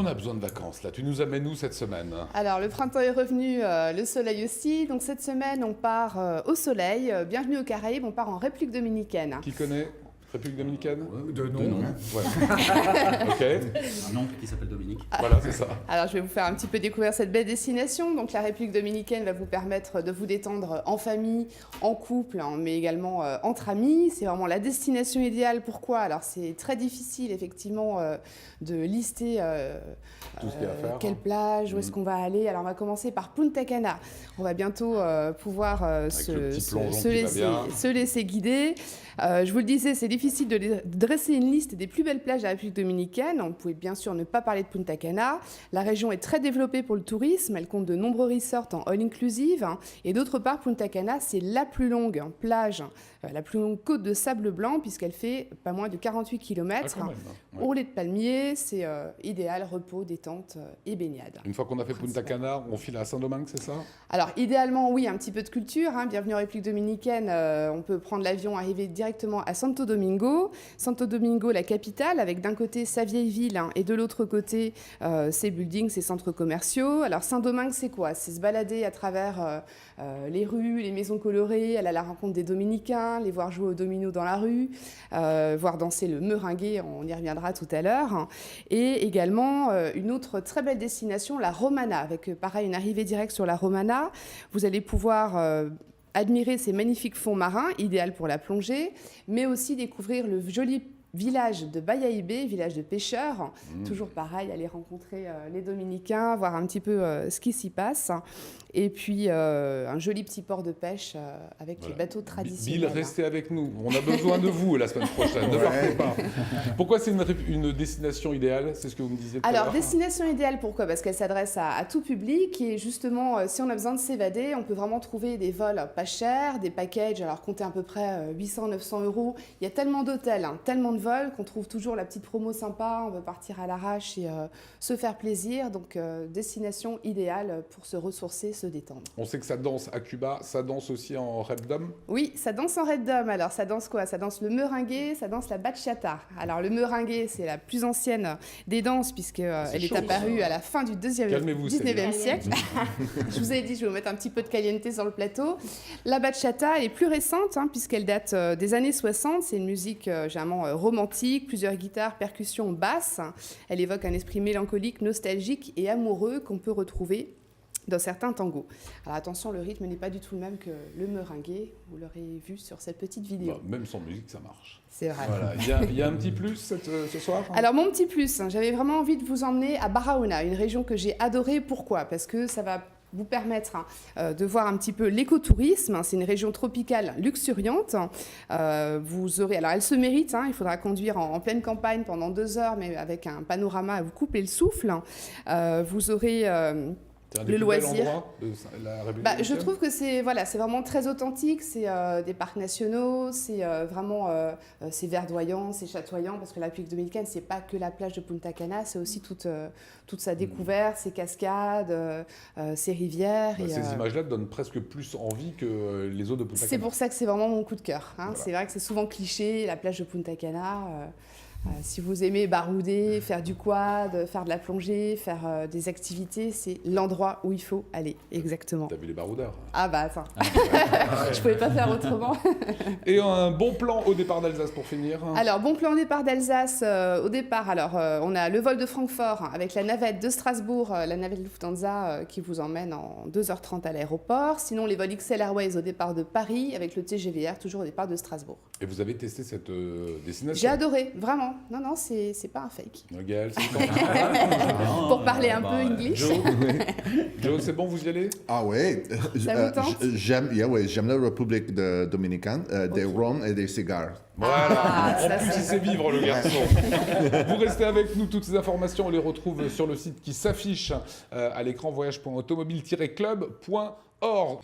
a besoin de vacances là. Tu nous amènes où cette semaine? Alors, le printemps est revenu, le soleil aussi. Donc, cette semaine, on part au soleil. Bienvenue aux Caraïbes, on part en République dominicaine. Qui connaît République dominicaine? De nom. Ouais. Ok. Un oncle qui s'appelle Dominique. Voilà, c'est ça. Alors, je vais vous faire un petit peu découvrir cette belle destination. Donc, la République dominicaine va vous permettre de vous détendre en famille, en couple, hein, mais également entre amis. C'est vraiment la destination idéale. Pourquoi? Alors, c'est très difficile, effectivement, de lister Tout ce qu'il y a à faire, quelle plage, où est-ce qu'on va aller. Alors, on va commencer par Punta Cana. On va bientôt pouvoir se laisser guider. Je vous le disais, c'est difficile de dresser une liste des plus belles plages de la République dominicaine. On pouvait bien sûr ne pas parler de Punta Cana. La région est très développée pour le tourisme. Elle compte de nombreux resorts en all-inclusive. Et d'autre part, Punta Cana, c'est la plus longue plage, la plus longue côte de sable blanc, puisqu'elle fait pas moins de 48 km. Ourlé de palmiers, c'est idéal, repos, détente et baignade. Une fois qu'on a fait Punta Cana, on file à Saint-Domingue, c'est ça? Alors, idéalement, oui, un petit peu de culture. Bienvenue en République dominicaine. On peut prendre l'avion, arriver directement à Santo Domingo. Santo Domingo, la capitale, avec d'un côté sa vieille ville et de l'autre côté ses buildings, ses centres commerciaux. Alors, Saint-Domingue, c'est quoi? C'est se balader à travers les rues, les maisons colorées, aller à la rencontre des Dominicains, les voir jouer au domino dans la rue, voir danser le meringué, on y reviendra tout à l'heure. Et également, une autre très belle destination, la Romana, avec pareil une arrivée directe sur la Romana. Vous allez pouvoir admirer ces magnifiques fonds marins, idéal pour la plongée, mais aussi découvrir le joli village de Bayahibe, village de pêcheurs. Toujours pareil, aller rencontrer les Dominicains, voir un petit peu ce qui s'y passe. Et puis un joli petit port de pêche avec les bateaux traditionnels. Bill, restez avec nous. On a besoin de vous la semaine prochaine. Ne partez pas. Pourquoi c'est une destination idéale? C'est ce que vous me disiez tout à l'heure. Alors, destination idéale, pourquoi? Parce qu'elle s'adresse à tout public. Et justement, si on a besoin de s'évader, on peut vraiment trouver des vols pas chers, des packages, alors comptez à peu près 800-900 €. Il y a tellement d'hôtels, tellement de vols qu'on trouve toujours la petite promo sympa. On veut partir à l'arrache et se faire plaisir. Donc, destination idéale pour se ressourcer, se détendre. On sait que ça danse à Cuba, ça danse aussi en Red Dome? Oui, ça danse en Red Dome. Alors, ça danse quoi? Ça danse le meringue, ça danse la bachata. Alors, le meringue, c'est la plus ancienne des danses puisqu'elle est apparue à la fin du 19e siècle. Je vous avais dit, je vais vous mettre un petit peu de caliente sur le plateau. La bachata est plus récente puisqu'elle date des années 60. C'est une musique généralement romantique, plusieurs guitares, percussions, basses. Elle évoque un esprit mélancolique, nostalgique et amoureux qu'on peut retrouver dans certains tangos. Alors attention, le rythme n'est pas du tout le même que le meringue. Vous l'aurez vu sur cette petite vidéo. Même sans musique, ça marche. C'est vrai. Voilà. Il y a un petit plus ce soir? Alors mon petit plus, j'avais vraiment envie de vous emmener à Barahona, une région que j'ai adorée. Pourquoi? Parce que ça va vous permettre de voir un petit peu l'écotourisme. C'est une région tropicale luxuriante. Vous aurez, alors elle se mérite, il faudra conduire en pleine campagne pendant 2 heures, mais avec un panorama à vous couper le souffle. Vous aurez le loisir. De la République je trouve que c'est vraiment très authentique. C'est des parcs nationaux, c'est vraiment c'est verdoyant, c'est chatoyant, parce que la République dominicaine, c'est pas que la plage de Punta Cana, c'est aussi toute sa découverte, ses cascades, ses rivières. Ces images-là donnent presque plus envie que les eaux de Punta Cana. C'est pour ça que c'est vraiment mon coup de cœur. Voilà. C'est vrai que c'est souvent cliché, la plage de Punta Cana. Si vous aimez barouder, faire du quad, faire de la plongée, faire des activités, c'est l'endroit où il faut aller, exactement. T'as vu les baroudeurs? Ah bah attends, je pouvais pas faire autrement. Et un bon plan au départ d'Alsace pour finir? Alors, bon plan au départ d'Alsace, au départ, alors on a le vol de Francfort avec la navette de Strasbourg, la navette Lufthansa qui vous emmène en 2h30 à l'aéroport. Sinon, les vols XL Airways au départ de Paris avec le TGVR, toujours au départ de Strasbourg. Et vous avez testé cette destination? J'ai adoré, vraiment. Non, c'est pas un fake. Gaël, c'est pour parler un peu English. Joe, c'est bon, vous y allez? Ah ouais. Ça vous tente? J'aime la République dominicaine, des rhums et des cigares. Voilà, en plus il sait vivre le garçon. Vous restez avec nous, toutes ces informations, on les retrouve sur le site qui s'affiche à l'écran, voyage.automobile-club.org.